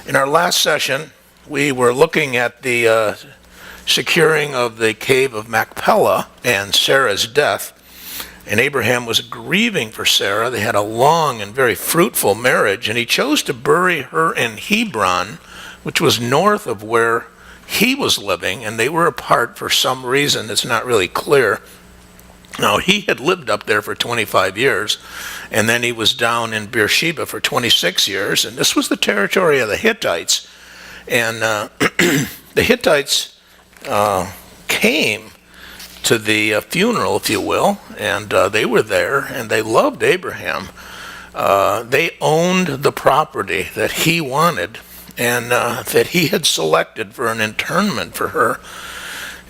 In our last session, we were looking at the securing of the cave of Machpelah and Sarah's death. And Abraham was grieving for Sarah. They had a long and very fruitful marriage, and he chose to bury her in Hebron, which was north of where he was living, and they were apart for some reason. It's not really clear. Now, he had lived up there for 25 years, and then he was down in Beersheba for 26 years, and this was the territory of the Hittites. And the Hittites came to the funeral, if you will, and they were there, and they loved Abraham. They owned the property that he wanted and that he had selected for an internment for her.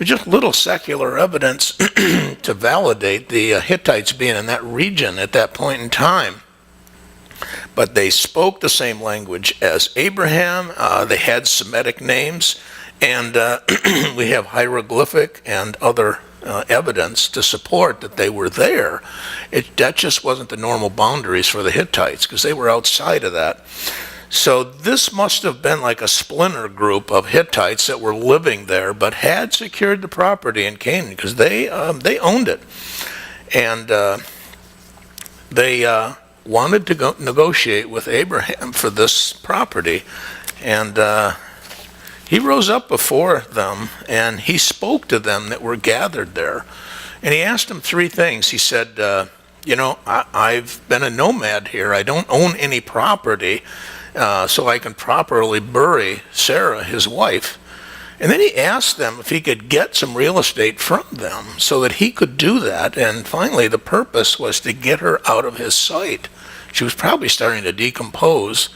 Just little secular evidence to validate the Hittites being in that region at that point in time. But they spoke the same language as Abraham. They had Semitic names, and we have hieroglyphic and other evidence to support that they were there. That just wasn't the normal boundaries for the Hittites, because they were outside of that. So this must have been like a splinter group of Hittites that were living there, but had secured the property in Canaan, because they owned it. And they wanted to negotiate with Abraham for this property. And he rose up before them, and he spoke to them that were gathered there. And he asked them three things. He said, I've been a nomad here. I don't own any property, so I can properly bury Sarah, his wife. And then he asked them if he could get some real estate from them so that he could do that. And finally, the purpose was to get her out of his sight. She was probably starting to decompose.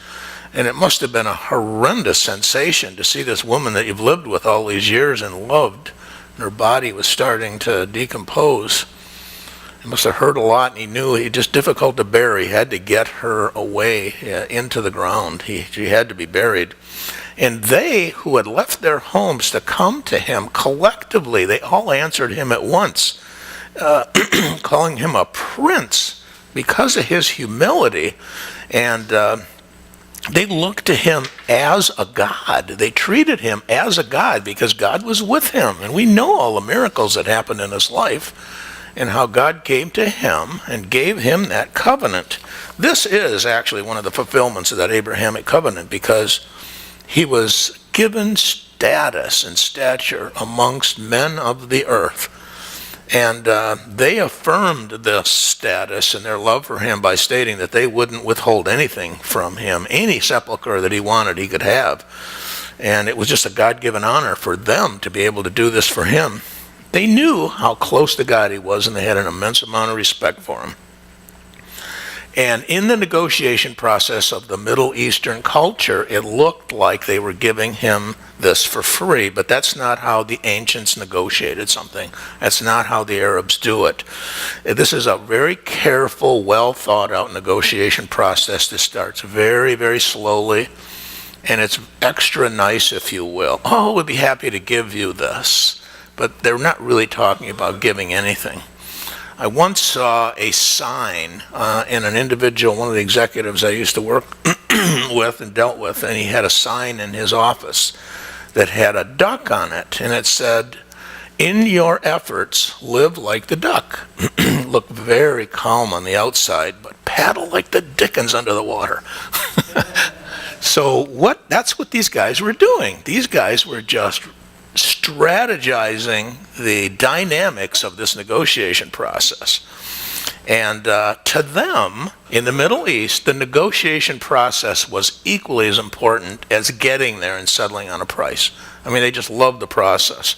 And it must have been a horrendous sensation to see this woman that you've lived with all these years and loved, and her body was starting to decompose. It must have hurt a lot, and he knew it was just difficult to bury. He had to get her away into the ground. She had to be buried. And they who had left their homes to come to him collectively, they all answered him at once, calling him a prince because of his humility. And they looked to him as a god. They treated him as a god because God was with him. And we know all the miracles that happened in his life and how God came to him and gave him that covenant. This is actually one of the fulfillments of that Abrahamic covenant, because he was given status and stature amongst men of the earth. And they affirmed this status and their love for him by stating that they wouldn't withhold anything from him. Any sepulcher that he wanted, he could have. And it was just a God-given honor for them to be able to do this for him. They knew how close to God he was, and they had an immense amount of respect for him. And in the negotiation process of the Middle Eastern culture, it looked like they were giving him this for free, but that's not how the ancients negotiated something. That's not how the Arabs do it. This is a very careful, well thought out negotiation process that starts very, very slowly, and it's extra nice, if you will. Oh, we'd be happy to give you this, but they're not really talking about giving anything. I once saw a sign in an individual, one of the executives I used to work with and dealt with, and he had a sign in his office that had a duck on it, and it said, "In your efforts, live like the duck." Look very calm on the outside, but paddle like the dickens under the water. So that's what these guys were doing. These guys were just strategizing the dynamics of this negotiation process. And to them, in the Middle East, the negotiation process was equally as important as getting there and settling on a price. I mean, they just loved the process.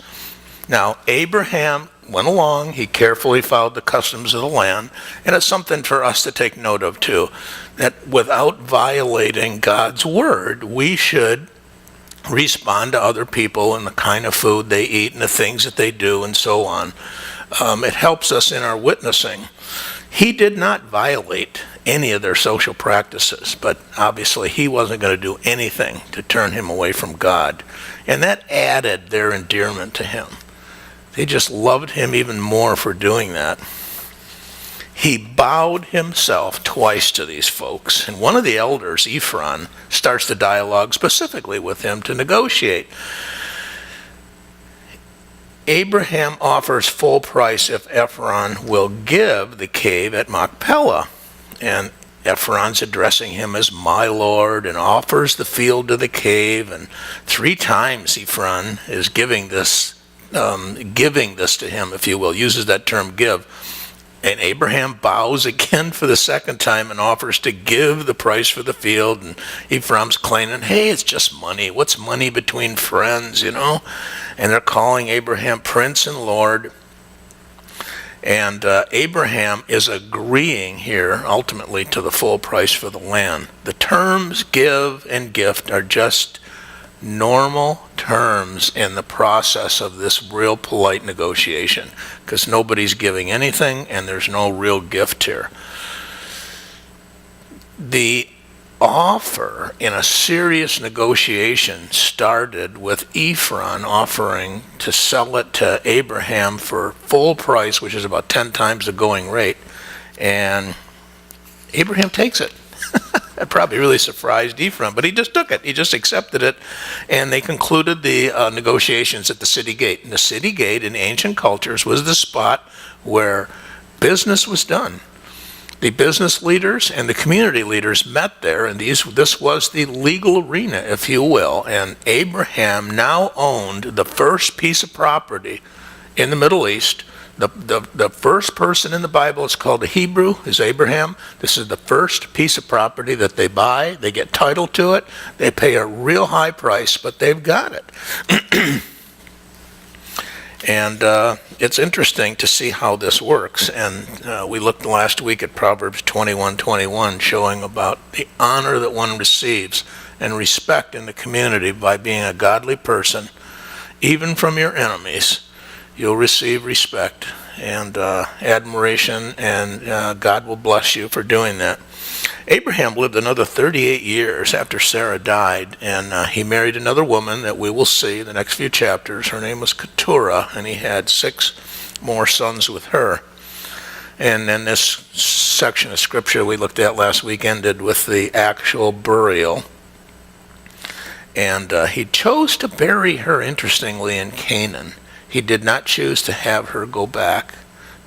Now, Abraham went along. He carefully followed the customs of the land. And it's something for us to take note of, too, that without violating God's word, we should respond to other people and the kind of food they eat and the things that they do and so on. It helps us in our witnessing. He did not violate any of their social practices, but obviously he wasn't going to do anything to turn him away from God. And that added their endearment to him. They just loved him even more for doing that. he bowed himself twice to these folks. And one of the elders, Ephron, starts the dialogue specifically with him to negotiate. Abraham offers full price if Ephron will give the cave at Machpelah. And Ephron's addressing him as my lord and offers the field to the cave. And 3 times Ephron is giving this to him, if you will, uses that term give. And Abraham bows again for the 2nd time and offers to give the price for the field. And Ephraim's claiming, hey, it's just money. What's money between friends, you know? And they're calling Abraham Prince and Lord. And Abraham is agreeing here, ultimately, to the full price for the land. The terms give and gift are just normal terms in the process of this real polite negotiation, because nobody's giving anything and there's no real gift here. The offer in a serious negotiation started with Ephron offering to sell it to Abraham for full price, which is about 10 times the going rate, and Abraham takes it. That probably really surprised Ephraim, but he just took it. He just accepted it, and they concluded the negotiations at the city gate. And the city gate in ancient cultures was the spot where business was done. The business leaders and the community leaders met there, and this was the legal arena, if you will. And Abraham now owned the first piece of property in the Middle East. The first person in the Bible is called a Hebrew, is Abraham. This is the first piece of property that they buy. They get title to it. They pay a real high price, but they've got it. And it's interesting to see how this works. And we looked last week at Proverbs 21:21, showing about the honor that one receives and respect in the community by being a godly person. Even from your enemies, you'll receive respect and admiration, and God will bless you for doing that. Abraham lived another 38 years after Sarah died, and he married another woman that we will see in the next few chapters. Her name was Keturah, and he had 6 more sons with her. And then this section of scripture we looked at last week ended with the actual burial. And he chose to bury her, interestingly, in Canaan. He did not choose to have her go back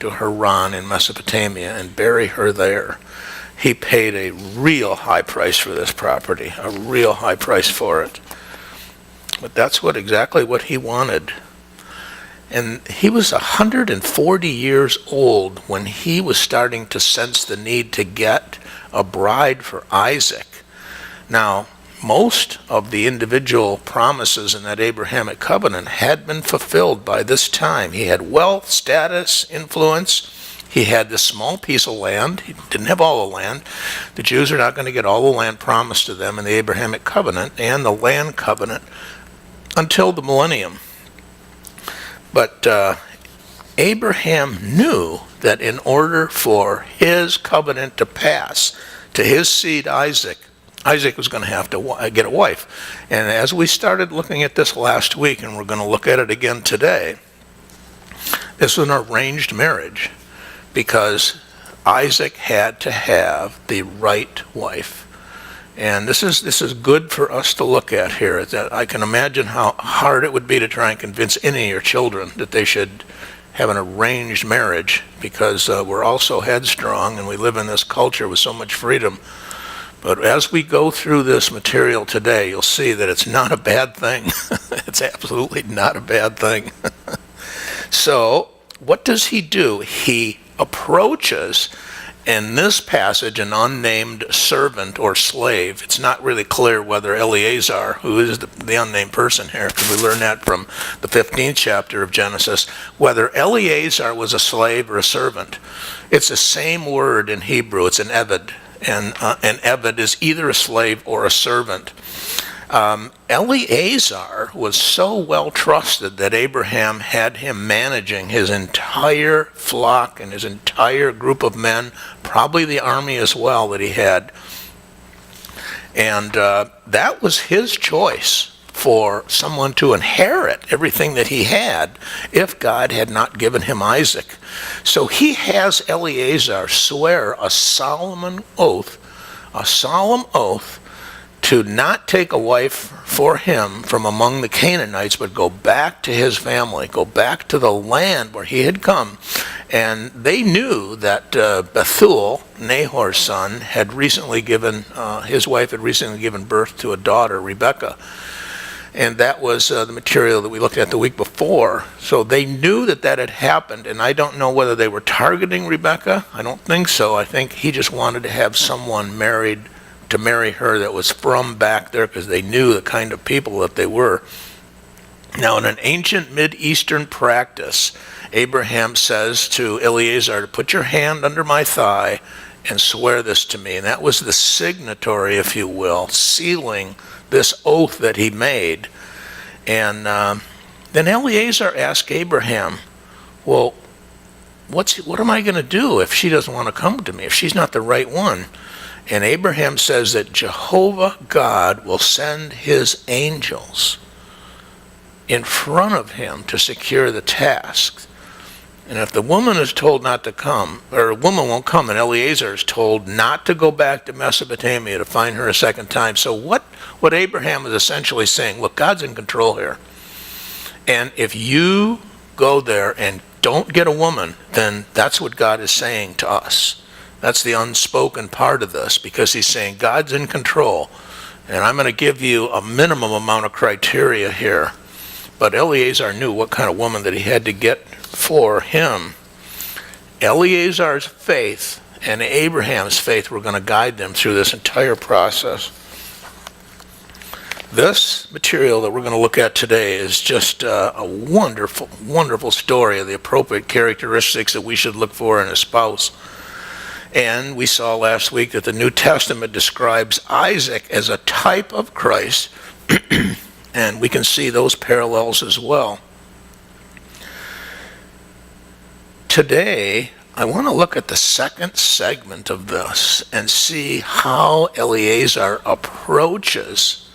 to Haran in Mesopotamia and bury her there. He paid a real high price for this property, a real high price for it. But that's exactly what he wanted. And he was 140 years old when he was starting to sense the need to get a bride for Isaac. Now, most of the individual promises in that Abrahamic covenant had been fulfilled by this time. He had wealth, status, influence. He had this small piece of land. He didn't have all the land. The Jews are not going to get all the land promised to them in the Abrahamic covenant and the land covenant until the millennium. But Abraham knew that in order for his covenant to pass to his seed Isaac, Isaac was going to have to get a wife. And as we started looking at this last week, and we're going to look at it again today, this was an arranged marriage because Isaac had to have the right wife. And this is good for us to look at here. That I can imagine how hard it would be to try and convince any of your children that they should have an arranged marriage, because we're all so headstrong and we live in this culture with so much freedom. But as we go through this material today, you'll see that it's not a bad thing. It's absolutely not a bad thing. So what does he do? He approaches, in this passage, an unnamed servant or slave. It's not really clear whether Eliezer, who is the unnamed person here, because we learn that from the 15th chapter of Genesis, whether Eliezer was a slave or a servant. It's the same word in Hebrew. It's an eved. And an eved is either a slave or a servant. Eliezer was so well trusted that Abraham had him managing his entire flock and his entire group of men, probably the army as well that he had. And that was his choice for someone to inherit everything that he had if God had not given him Isaac. So he has Eliezer swear a solemn oath to not take a wife for him from among the Canaanites, but go back to his family, go back to the land where he had come. And they knew that Bethuel, Nahor's son, had recently given, his wife had recently given birth to a daughter, Rebekah. And that was the material that we looked at the week before. So they knew that that had happened, and I don't know whether they were targeting Rebekah. I don't think so. I think he just wanted to have someone married to marry her that was from back there, because they knew the kind of people that they were. Now, in an ancient Mideastern practice, Abraham says to Eliezer to put your hand under my thigh and swear this to me. And that was the signatory, if you will, sealing this oath that he made. And then Eliezer asked Abraham, well, what am I going to do if she doesn't want to come to me, if she's not the right one? And Abraham says that Jehovah God will send his angels in front of him to secure the task. And if the woman is told not to come, or a woman won't come, and Eliezer is told not to go back to Mesopotamia to find her a second time. So what Abraham is essentially saying, look, God's in control here. And if you go there and don't get a woman, then that's what God is saying to us. That's the unspoken part of this, because he's saying God's in control, and I'm going to give you a minimum amount of criteria here. But Eliezer knew what kind of woman that he had to get for him. Eliezer's faith and Abraham's faith were going to guide them through this entire process. This material that we're going to look at today is just a wonderful, wonderful story of the appropriate characteristics that we should look for in a spouse. And we saw last week that the New Testament describes Isaac as a type of Christ, and we can see those parallels as well. Today, I want to look at the second segment of this and see how Eliezer approaches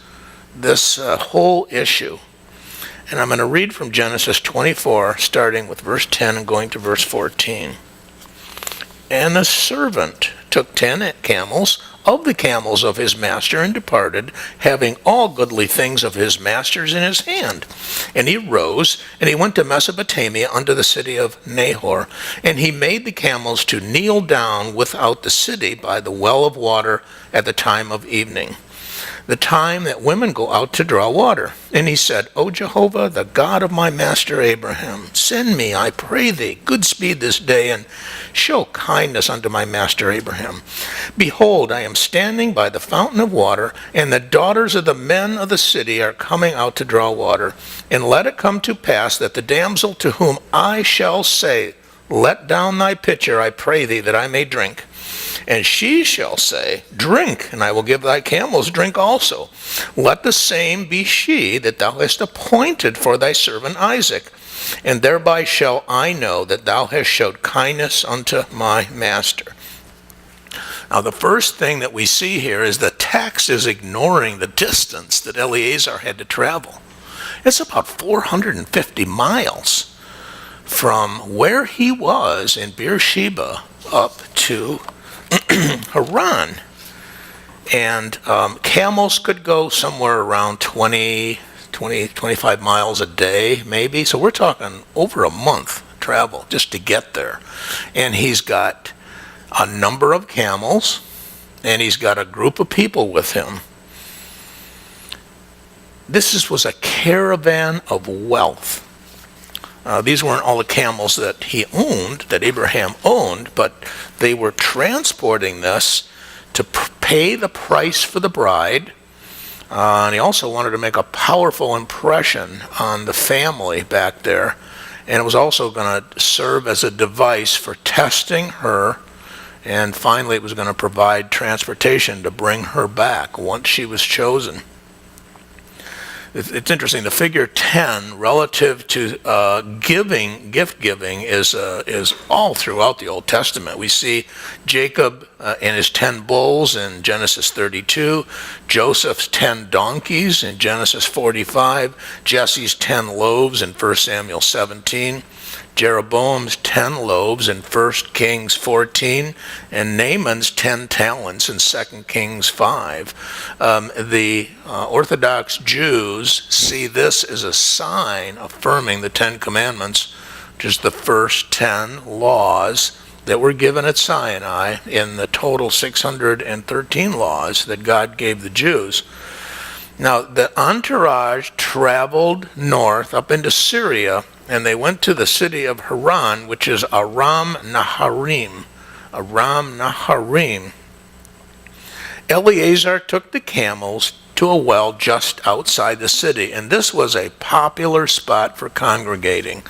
this whole issue. And I'm going to read from Genesis 24, starting with verse 10 and going to verse 14. And the servant took 10 camels of the camels of his master and departed, having all goodly things of his master's in his hand. And he rose, and he went to Mesopotamia unto the city of Nahor. And he made the camels to kneel down without the city by the well of water at the time of evening, the time that women go out to draw water. And he said, O Jehovah, the God of my master Abraham, send me, I pray thee, good speed this day, and show kindness unto my master Abraham. Behold, I am standing by the fountain of water, and the daughters of the men of the city are coming out to draw water. And let it come to pass that the damsel to whom I shall say, let down thy pitcher, I pray thee, that I may drink. And she shall say, drink, and I will give thy camels drink also. Let the same be she that thou hast appointed for thy servant Isaac. And thereby shall I know that thou hast showed kindness unto my master. Now, the first thing that we see here is the text is ignoring the distance that Eliezer had to travel. It's about 450 miles from where he was in Beersheba up to Haran. And camels could go somewhere around 25 miles a day, maybe. So we're talking over a month travel just to get there. And he's got a number of camels, and he's got a group of people with him. This was a caravan of wealth. These weren't all the camels that he owned, that Abraham owned, but they were transporting this to pay the price for the bride. And he also wanted to make a powerful impression on the family back there. And it was also going to serve as a device for testing her. And finally, it was going to provide transportation to bring her back once she was chosen. It's interesting. The figure 10 relative to gift giving is all throughout the Old Testament. We see Jacob and his 10 bulls in Genesis 32, Joseph's 10 donkeys in Genesis 45, Jesse's 10 loaves in 1 Samuel 17, Jeroboam's 10 loaves in 1 Kings 14, and Naaman's 10 talents in 2 Kings 5. The Orthodox Jews see this as a sign affirming the 10 Commandments, which is the first 10 laws that were given at Sinai in the total 613 laws that God gave the Jews. Now, the entourage traveled north up into Syria, and they went to the city of Haran, which is Aram Naharaim. Aram Naharaim. Eliezer took the camels to a well just outside the city, and this was a popular spot for congregating.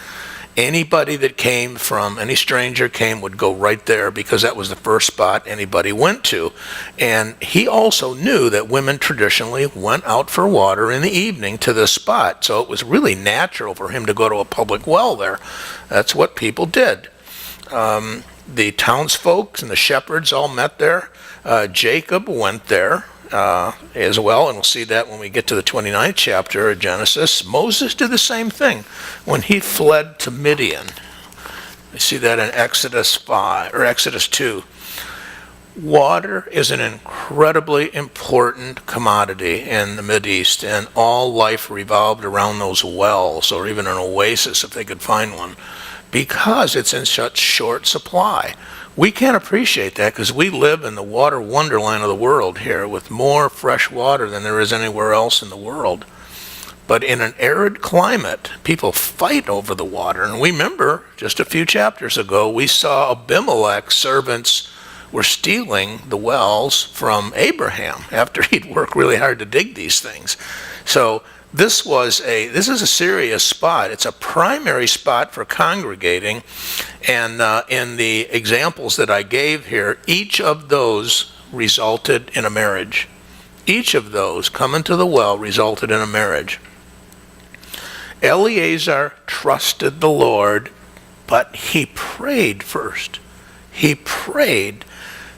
Anybody that came from, any stranger came, would go right there because that was the first spot anybody went to. And he also knew that women traditionally went out for water in the evening to this spot. So it was really natural for him to go to a public well there. That's what people did. The townsfolk and the shepherds all met there. Jacob went there as well, and we'll see that when we get to the 29th chapter of Genesis. Moses did the same thing when he fled to Midian. We see that in Exodus 5 or Exodus 2. Water is an incredibly important commodity in the Mideast, and all life revolved around those wells, or even an oasis if they could find one, because it's in such short supply. We can't appreciate that because we live in the water wonderland of the world here with more fresh water than there is anywhere else in the world. But in an arid climate, people fight over the water. And we remember just a few chapters ago, we saw Abimelech's servants were stealing the wells from Abraham after he'd worked really hard to dig these things. So this is a serious spot. It's a primary spot for congregating, and in the examples that I gave here, each of those resulted in a marriage. Each of those coming to the well resulted in a marriage. Eliezer trusted the Lord, but he prayed first. He prayed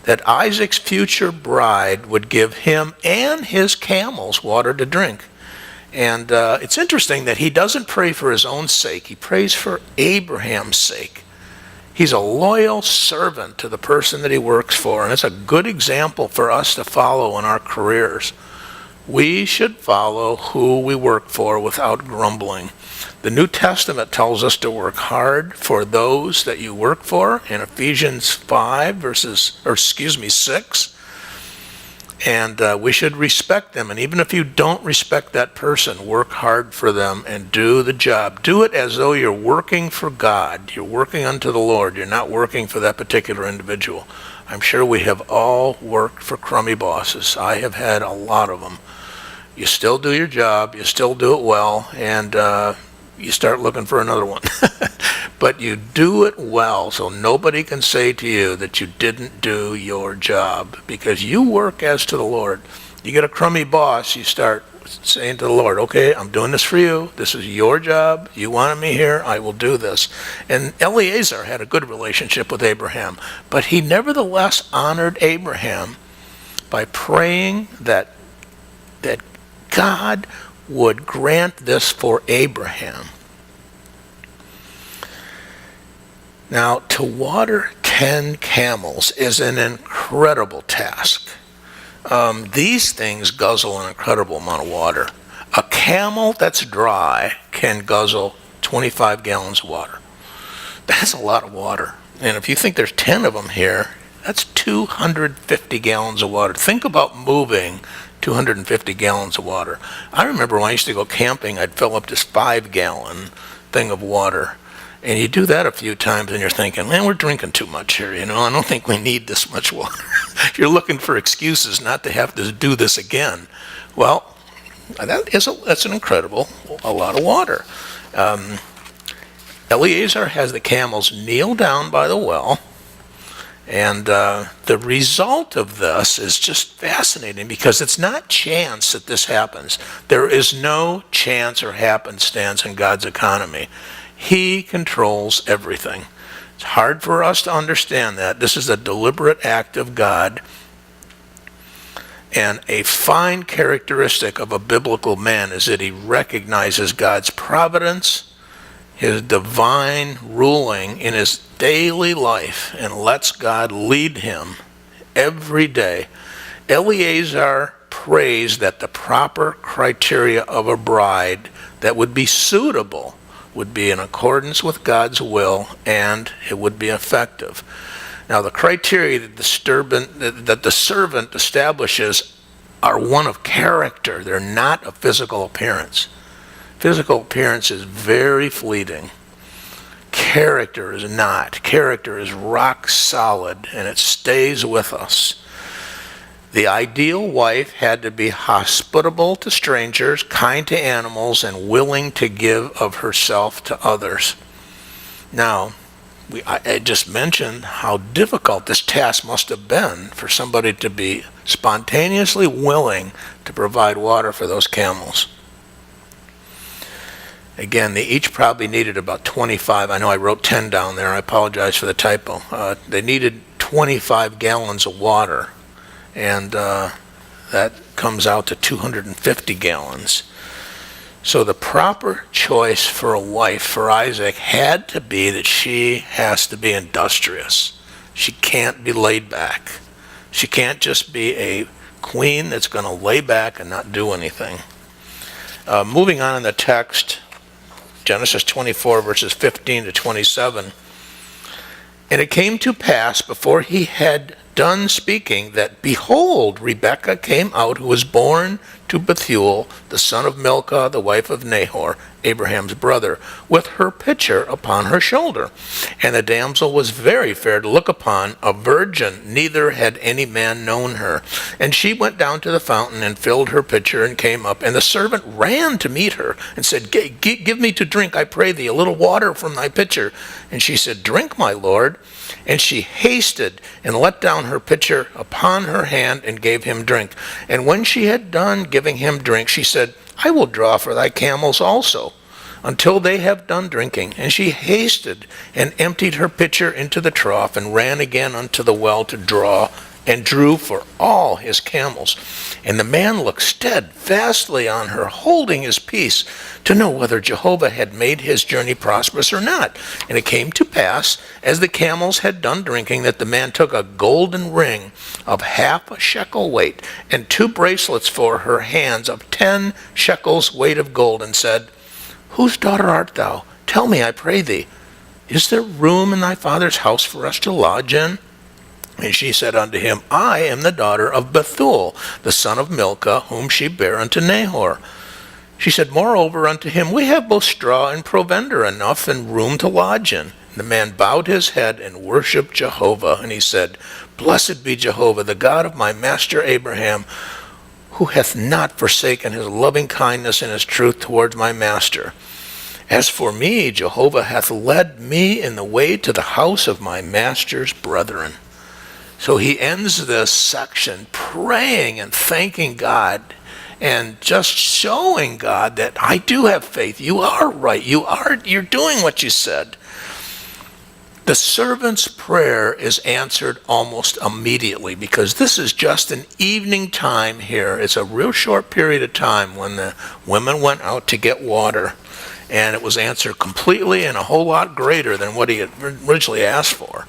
that Isaac's future bride would give him and his camels water to drink. And it's interesting that he doesn't pray for his own sake. He prays for Abraham's sake. He's a loyal servant to the person that he works for, and it's a good example for us to follow in our careers. We should follow who we work for without grumbling. The New Testament tells us to work hard for those that you work for in Ephesians 6. And we should respect them. And even if you don't respect that person, work hard for them and do the job. Do it as though you're working for God. You're working unto the Lord. You're not working for that particular individual. I'm sure we have all worked for crummy bosses. I have had a lot of them. You still do your job. You still do it well. And you start looking for another one. But you do it well, so nobody can say to you that you didn't do your job, because you work as to the Lord. You get a crummy boss, you start saying to the Lord, okay, I'm doing this for you. This is your job. You wanted me here. I will do this. And Eliezer had a good relationship with Abraham, but he nevertheless honored Abraham by praying that God would grant this for Abraham. Now, to water 10 camels is an incredible task. These things guzzle an incredible amount of water. A camel that's dry can guzzle 25 gallons of water. That's a lot of water. And if you think there's 10 of them here, that's 250 gallons of water. Think about moving 250 gallons of water. I remember when I used to go camping, I'd fill up this 5-gallon thing of water. And you do that a few times and you're thinking, man, we're drinking too much here. I don't think we need this much water. You're looking for excuses not to have to do this again. Well, that's an incredible, a lot of water. Eliezer has the camels kneel down by the well, And the result of this is just fascinating because it's not chance that this happens. There is no chance or happenstance in God's economy. He controls everything. It's hard for us to understand that. This is a deliberate act of God. And a fine characteristic of a biblical man is that he recognizes God's providence, his divine ruling in his daily life, and lets God lead him every day. Eliezer prays that the proper criteria of a bride that would be suitable would be in accordance with God's will, and it would be effective. Now, the criteria that the servant establishes are one of character. They're not a physical appearance. Physical appearance is very fleeting. Character is not. Character is rock solid, and it stays with us. The ideal wife had to be hospitable to strangers, kind to animals, and willing to give of herself to others. Now, I just mentioned how difficult this task must have been for somebody to be spontaneously willing to provide water for those camels. Again, they each probably needed about 25. I know I wrote 10 down there. I apologize for the typo. They needed 25 gallons of water, and that comes out to 250 gallons. So the proper choice for a wife for Isaac had to be that she has to be industrious. She can't be laid back. She can't just be a queen that's going to lay back and not do anything. Moving on in the text, Genesis 24, verses 15 to 27. And it came to pass before he had done speaking that, behold, Rebekah came out, who was born to Bethuel, the son of Milcah, the wife of Nahor, Abraham's brother, with her pitcher upon her shoulder. And the damsel was very fair to look upon, a virgin, neither had any man known her. And she went down to the fountain and filled her pitcher and came up. And the servant ran to meet her and said, Give me to drink, I pray thee, a little water from thy pitcher. And she said, Drink, my lord. And she hasted and let down her pitcher upon her hand and gave him drink. And when she had done giving him drink, she said, I will draw for thy camels also, until they have done drinking. And she hasted and emptied her pitcher into the trough and ran again unto the well to draw, and drew for all his camels. And the man looked steadfastly on her, holding his peace, to know whether Jehovah had made his journey prosperous or not. And it came to pass, as the camels had done drinking, that the man took a golden ring of half a shekel weight, and 2 bracelets for her hands of 10 shekels weight of gold, and said, Whose daughter art thou? Tell me, I pray thee. Is there room in thy father's house for us to lodge in? And she said unto him, I am the daughter of Bethuel, the son of Milcah, whom she bare unto Nahor. She said moreover unto him, We have both straw and provender enough, and room to lodge in. And the man bowed his head and worshipped Jehovah. And he said, Blessed be Jehovah, the God of my master Abraham, who hath not forsaken his loving kindness and his truth towards my master. As for me, Jehovah hath led me in the way to the house of my master's brethren. So he ends this section praying and thanking God and just showing God that I do have faith. You are right. You're doing what you said. The servant's prayer is answered almost immediately because this is just an evening time here. It's a real short period of time when the women went out to get water, and it was answered completely and a whole lot greater than what he had originally asked for.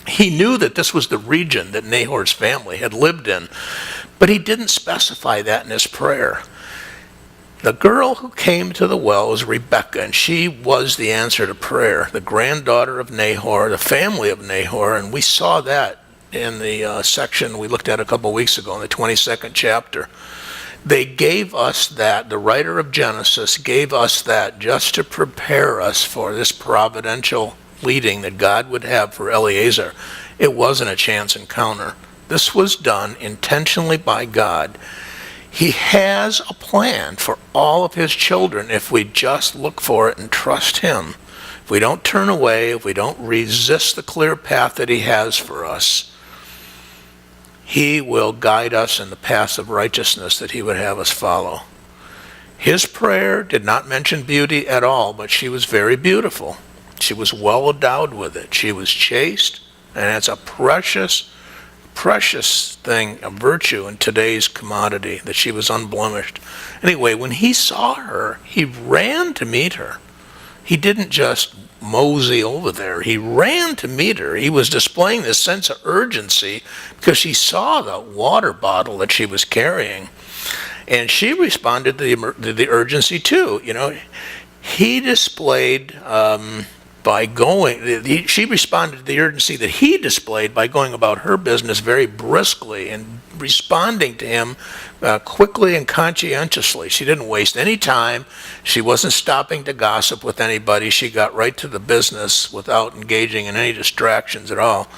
He knew that this was the region that Nahor's family had lived in, but he didn't specify that in his prayer. The girl who came to the well was Rebekah, and she was the answer to prayer, the granddaughter of Nahor, the family of Nahor, and we saw that in the section we looked at a couple weeks ago in the 22nd chapter. They gave us that, the writer of Genesis gave us that just to prepare us for this providential leading that God would have for Eliezer. It wasn't a chance encounter. This was done intentionally by God. He has a plan for all of his children if we just look for it and trust him. if we don't turn away, if we don't resist the clear path that he has for us, he will guide us in the paths of righteousness that he would have us follow. His prayer did not mention beauty at all, but she was very beautiful. She was well endowed with it. She was chaste, and it's a precious, precious thing, a virtue in today's commodity, that she was unblemished. Anyway, when he saw her, he ran to meet her. He didn't just mosey over there. He ran to meet her. He was displaying this sense of urgency because he saw the water bottle that she was carrying. And she responded to the urgency too. He displayed she responded to the urgency that he displayed by going about her business very briskly and responding to him quickly and conscientiously. She didn't waste any time. She wasn't stopping to gossip with anybody. She got right to the business without engaging in any distractions at all.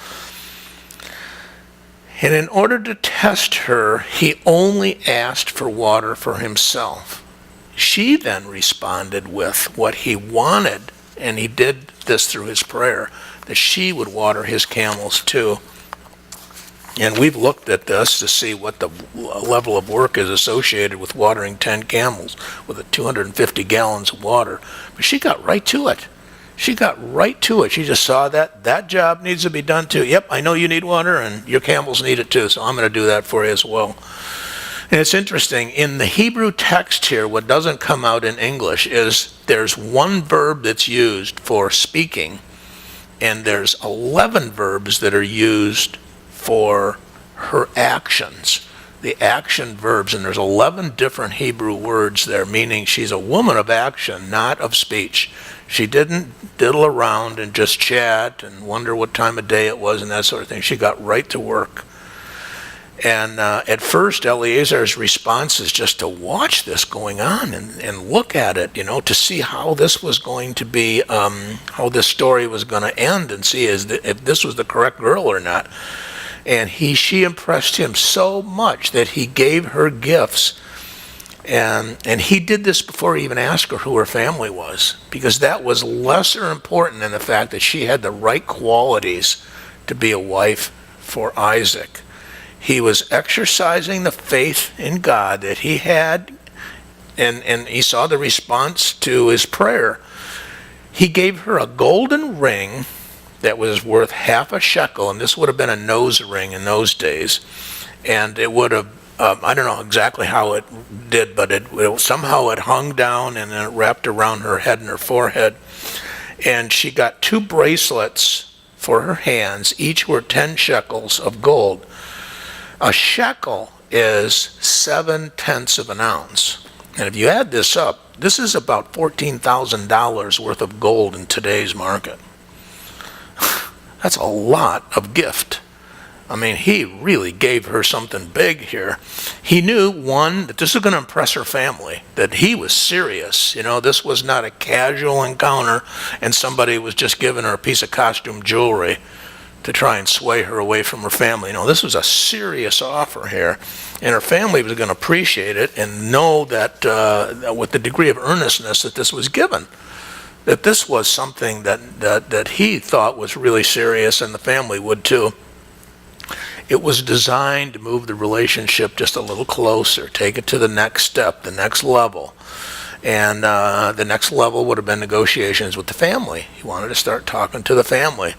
And in order to test her, he only asked for water for himself. She then responded with what he wanted, and he did this through his prayer, that she would water his camels too. And we've looked at this to see what the level of work is associated with watering 10 camels with 250 gallons of water. But she got right to it. She got right to it. She just saw that job needs to be done too. Yep, I know you need water and your camels need it too, so I'm going to do that for you as well. And it's interesting, in the Hebrew text here, what doesn't come out in English is there's one verb that's used for speaking, and there's 11 verbs that are used for her actions, the action verbs, and there's 11 different Hebrew words there, meaning she's a woman of action, not of speech. She didn't diddle around and just chat and wonder what time of day it was and that sort of thing. She got right to work. And at first, Eliezer's response is just to watch this going on and look at it, to see how this was going to be, how this story was going to end, and see if this was the correct girl or not. And she impressed him so much that he gave her gifts. And he did this before he even asked her who her family was, because that was lesser important than the fact that she had the right qualities to be a wife for Isaac. He was exercising the faith in God that he had, and he saw the response to his prayer. He gave her a golden ring that was worth half a shekel, and this would have been a nose ring in those days. And it would have, I don't know exactly how it did, but somehow it hung down and then it wrapped around her head and her forehead. And she got 2 bracelets for her hands. Each were 10 shekels of gold. A shekel is 7/10 of an ounce. And if you add this up, this is about $14,000 worth of gold in today's market. That's a lot of gift. I mean, he really gave her something big here. He knew, one, that this was going to impress her family, that he was serious. This was not a casual encounter and somebody was just giving her a piece of costume jewelry to try and sway her away from her family. This was a serious offer here, and her family was going to appreciate it and know that with the degree of earnestness that this was given, that this was something that he thought was really serious, and the family would too. It was designed to move the relationship just a little closer, take it to the next step, the next level. And the next level would have been negotiations with the family. He wanted to start talking to the family.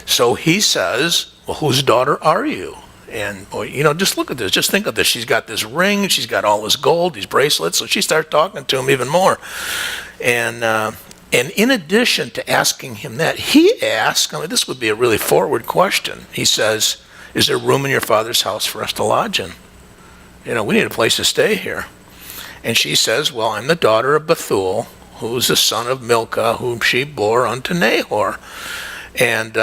So he says, well, whose daughter are you? And boy, just look at this. Just think of this. She's got this ring. She's got all this gold, these bracelets. So she starts talking to him even more. And in addition to asking him that, he asks, this would be a really forward question. He says, is there room in your father's house for us to lodge in? We need a place to stay here. And she says, well, I'm the daughter of Bethuel, who's the son of Milcah, whom she bore unto Nahor. And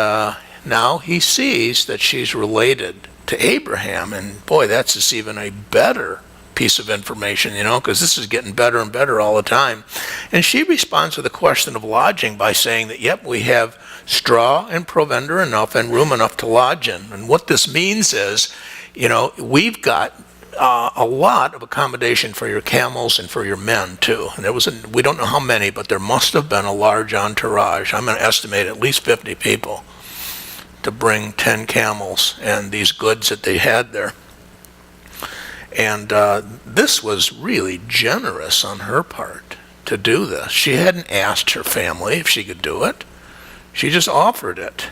now he sees that she's related to Abraham. And boy, that's just even a better piece of information, because this is getting better and better all the time. And she responds to the question of lodging by saying that, yep, we have straw and provender enough and room enough to lodge in. And what this means is, we've got a lot of accommodation for your camels and for your men too. And we don't know how many, but there must have been a large entourage. I'm going to estimate at least 50 people to bring 10 camels and these goods that they had there. And this was really generous on her part to do this. She hadn't asked her family if she could do it. She just offered it.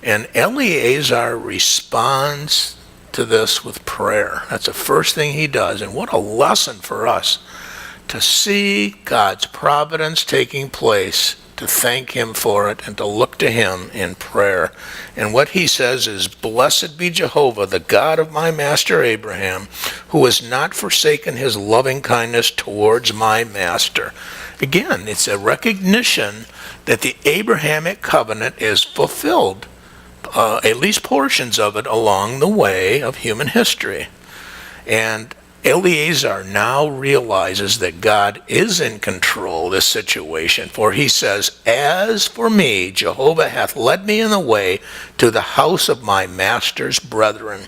And Eliezer responds to this with prayer. That's the first thing he does. And what a lesson for us to see God's providence taking place, to thank him for it, and to look to him in prayer. And what he says is, "Blessed be Jehovah, the God of my master Abraham, who has not forsaken his loving kindness towards my master." Again, it's a recognition that the Abrahamic covenant is fulfilled, at least portions of it, along the way of human history. And Eliezer now realizes that God is in control of this situation, for he says, "As for me, Jehovah hath led me in the way to the house of my master's brethren."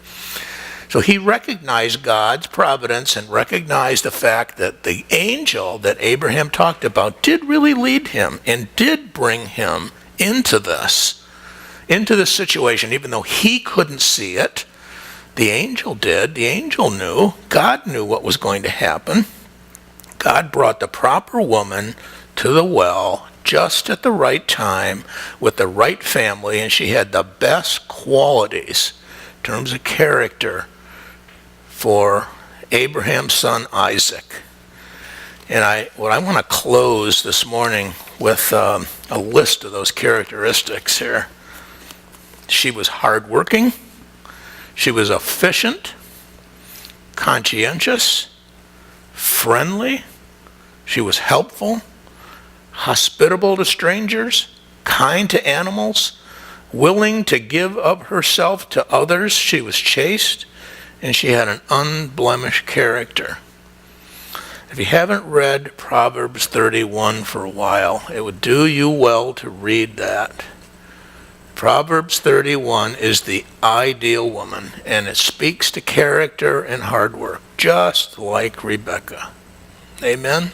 So he recognized God's providence and recognized the fact that the angel that Abraham talked about did really lead him and did bring him into this situation, even though he couldn't see it. The angel did. The angel knew. God knew what was going to happen. God brought the proper woman to the well just at the right time with the right family, and she had the best qualities in terms of character for Abraham's son Isaac. And I want to close this morning with a list of those characteristics here. She was hardworking. She was efficient, conscientious, friendly. She was helpful, hospitable to strangers, kind to animals, willing to give of herself to others. She was chaste, and she had an unblemished character. If you haven't read Proverbs 31 for a while, it would do you well to read that. Proverbs 31 is the ideal woman, and it speaks to character and hard work, just like Rebecca. Amen?